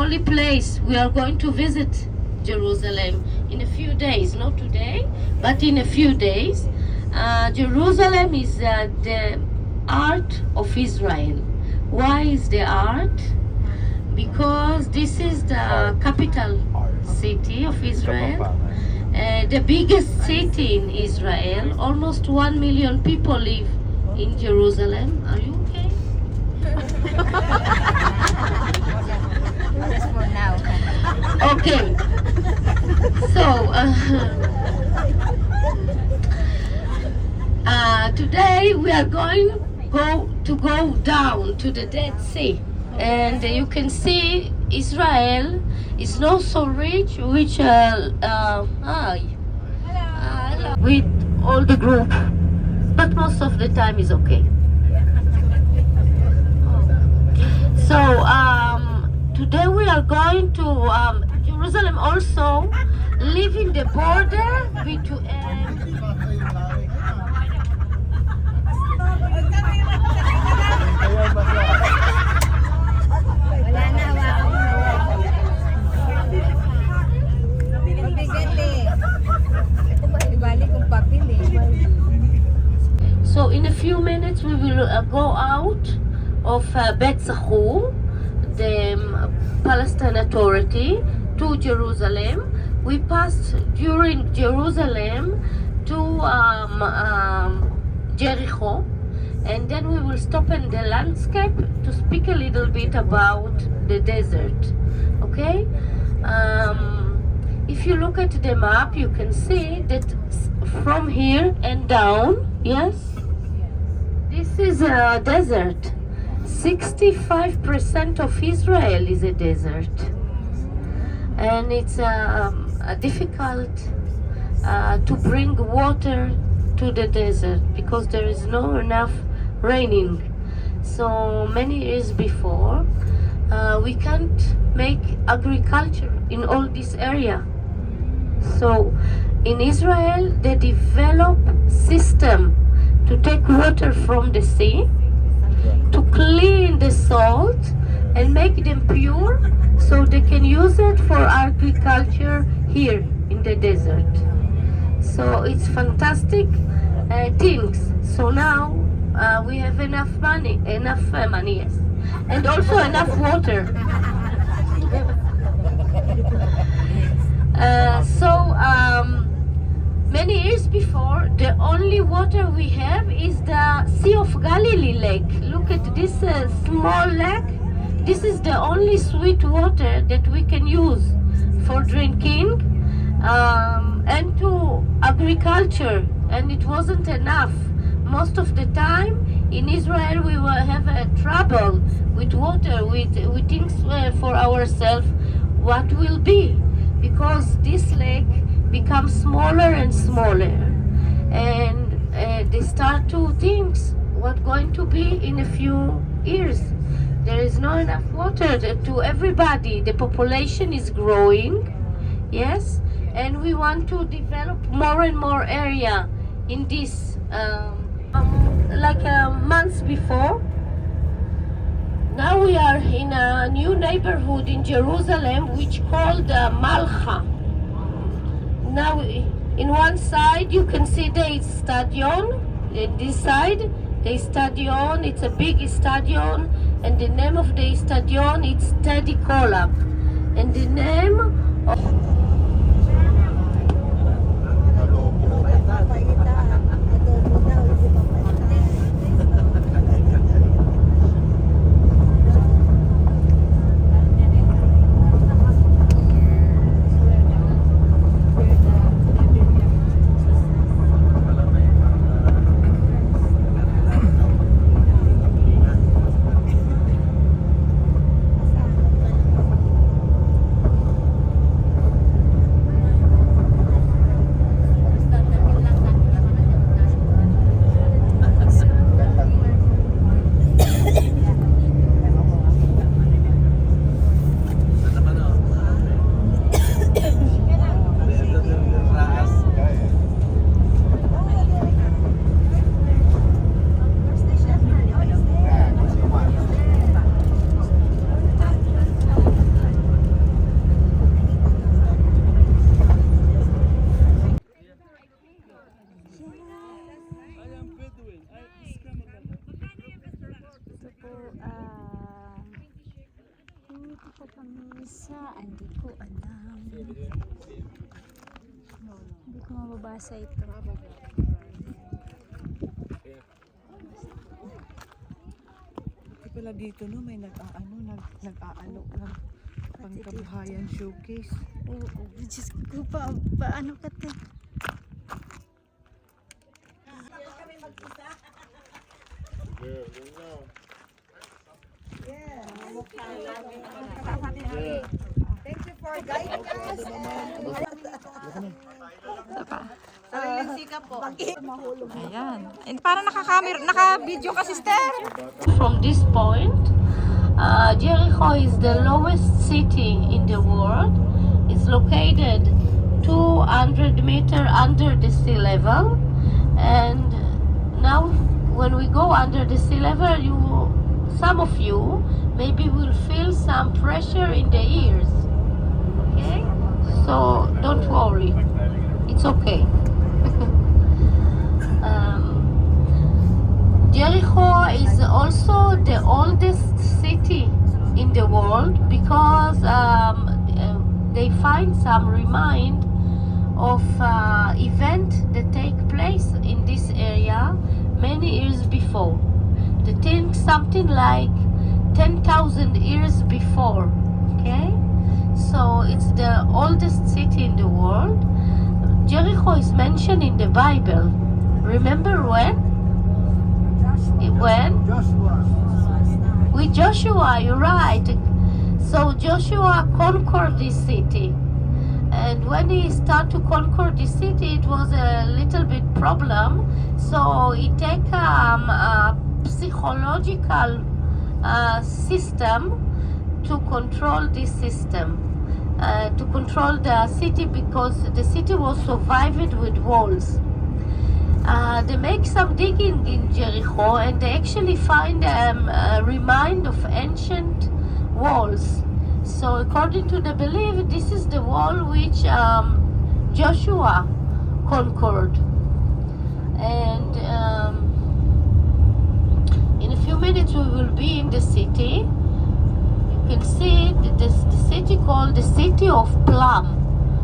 holy place. We are going to visit Jerusalem in a few days, not today, but in a few days. Jerusalem is the heart of Israel. Why is the heart? Because this is the capital city of Israel, the biggest city in Israel. Almost 1 million people live in Jerusalem. Are you okay? Just for now. Okay. So today we are going to go down to the Dead Sea, and you can see Israel is not so rich, which with all the group, but most of the time is okay. So today we are going to Jerusalem, also leaving the border between Wala na, hawakan mo na. Mabigat eh. Ibalik kung papel eh. So in a few minutes we will go out of Bet Zachur, the Palestine Authority, to Jerusalem. We passed during Jerusalem to Jericho, and then we will stop in the landscape to speak a little bit about the desert. Okay? If you look at the map, you can see that from here and down, yes, this is a desert. 65% of Israel is a desert, and it's difficult to bring water to the desert because there is no enough raining. So many years before, we can't make agriculture in all this area. So in Israel, they develop system to take water from the sea, to clean the salt and make them pure so they can use it for agriculture here in the desert. So it's fantastic things. So now we have enough money, yes, and also enough water. Many years before, the only water we have is the Sea of Galilee lake. Look at this small lake. This is the only sweet water that we can use for drinking and to agriculture, and it wasn't enough. Most of the time in Israel we will have trouble with water. We think for ourselves what will be, because this lake becomes smaller and smaller, and they start to think what's going to be in a few years. There is not enough water to everybody. The population is growing, yes, and we want to develop more and more area in this. Like months before, now we are in a new neighborhood in Jerusalem which called Malcha. Now in one side you can see the stadion, this side the stadion, it's a big stadion, and the name of the stadion is Teddy Kollab, and the name of isa, hindi ko alam. Hindi ko mababasa ito. Buti pala dito no, may nag-aalok ng pangkabuhayan showcase. Oo, Diyos ko, paano ka te? Thank you for guiding us. Ayan. And parang naka-video ka, sister. From this point, Jericho is the lowest city in the world. It's located 200 meters under the sea level. And now when we go under the sea level, some of you maybe will feel some pressure in the ears. Okay? So don't worry. It's okay. Jericho is also the oldest city in the world because they find some remind of event that take place in this area many years before. They think something like 10,000 years before. Okay, so it's the oldest city in the world. Jericho is mentioned in the Bible. Remember when? When? With Joshua, you're right. So Joshua conquered this city. And when he started to conquer the city, it was a little bit problem. So he take a psychological system to control this system. To control the city because the city was survived with walls. They make some digging in Jericho and they actually find a remind of ancient walls. So according to the belief, this is the wall which Joshua conquered. And in a few minutes we will be in the city. You can see the city called the City of Plum.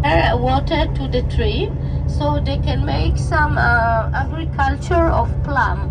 Water to the tree so they can make some agriculture of plum.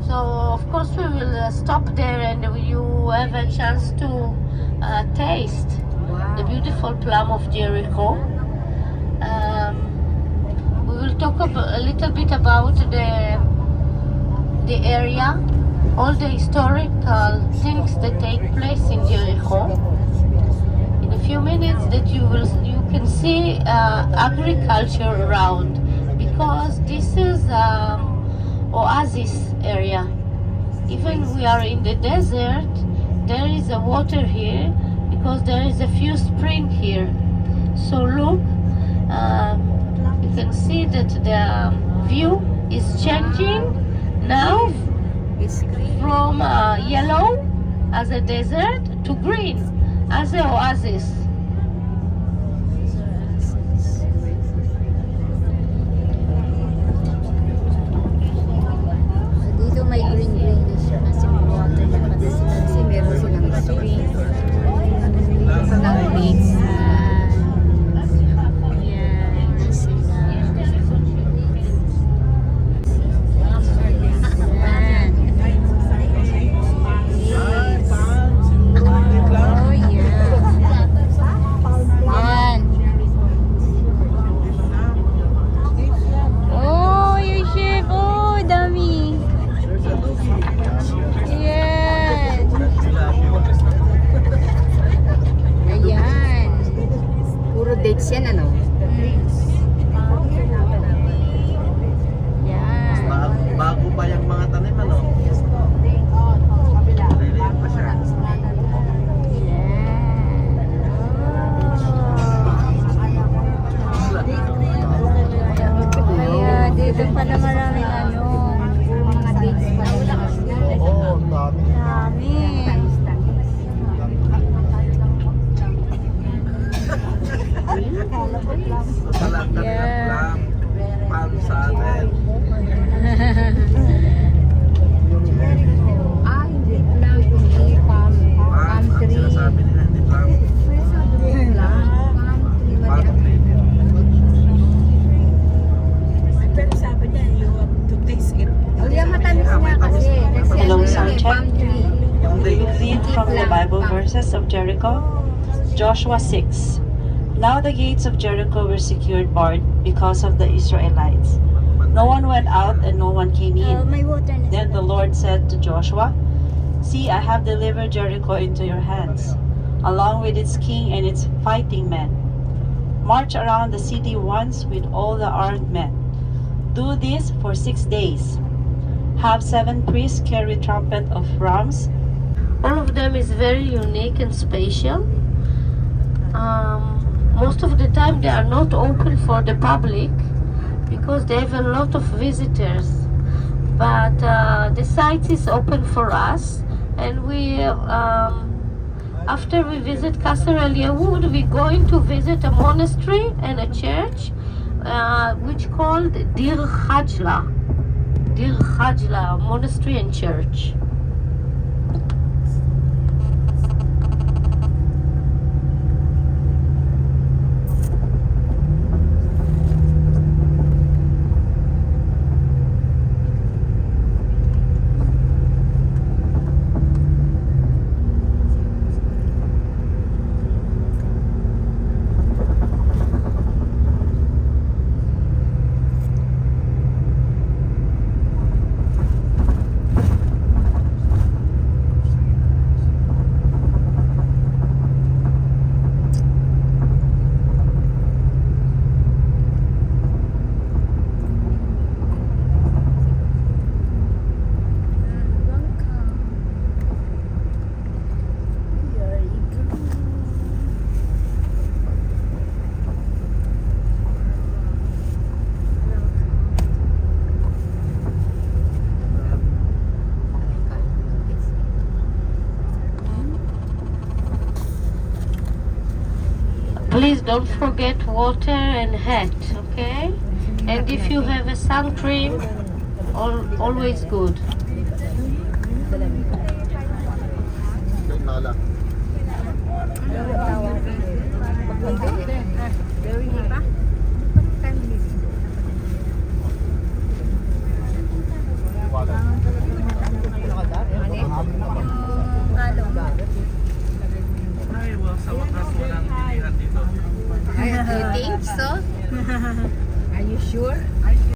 So of course we will stop there and you have a chance to taste the beautiful plum of Jericho. We will talk a little bit about the area, all the historical things that take place in Jericho. In a few minutes that you can see agriculture around because this is oasis area. Even we are in the desert, there is a water here because there is a few spring here. So look, you can see that the view is changing now from yellow as a desert to green as an oasis. Dito may green na siya kasi may water na kasi meron silang spring. Silang lakes. Yan sila. Yan. Oh yeah. Yan. Oh, yung chef. Oh, dami. Yan. Ayan. Puro dates yan, ano? Yan. Bago pa yung mga tanim, ano? Liliit pa siya. Kaya dito pala maraming ano, mga dates pala. Oo, ang dami. Dami. from the Bible verses of Jericho? Joshua 6. Now the gates of Jericho were secured barred because of the Israelites. No one went out and no one came in. Then the Lord said to Joshua, See, I have delivered Jericho into your hands, along with its king and its fighting men. March around the city once with all the armed men. Do this for 6 days. Have 7 priests carry trumpet of rams. All of them is very unique and special. Most of the time they are not open for the public because they have a lot of visitors. But the site is open for us, and we after we visit Qasr Al Yahud, we're going to visit a monastery and a church which called Dir Khajla. Dir Khajla Monastery and Church. Please don't forget water and hat, okay? And if you have a sun cream, always good. You think so? Are you sure?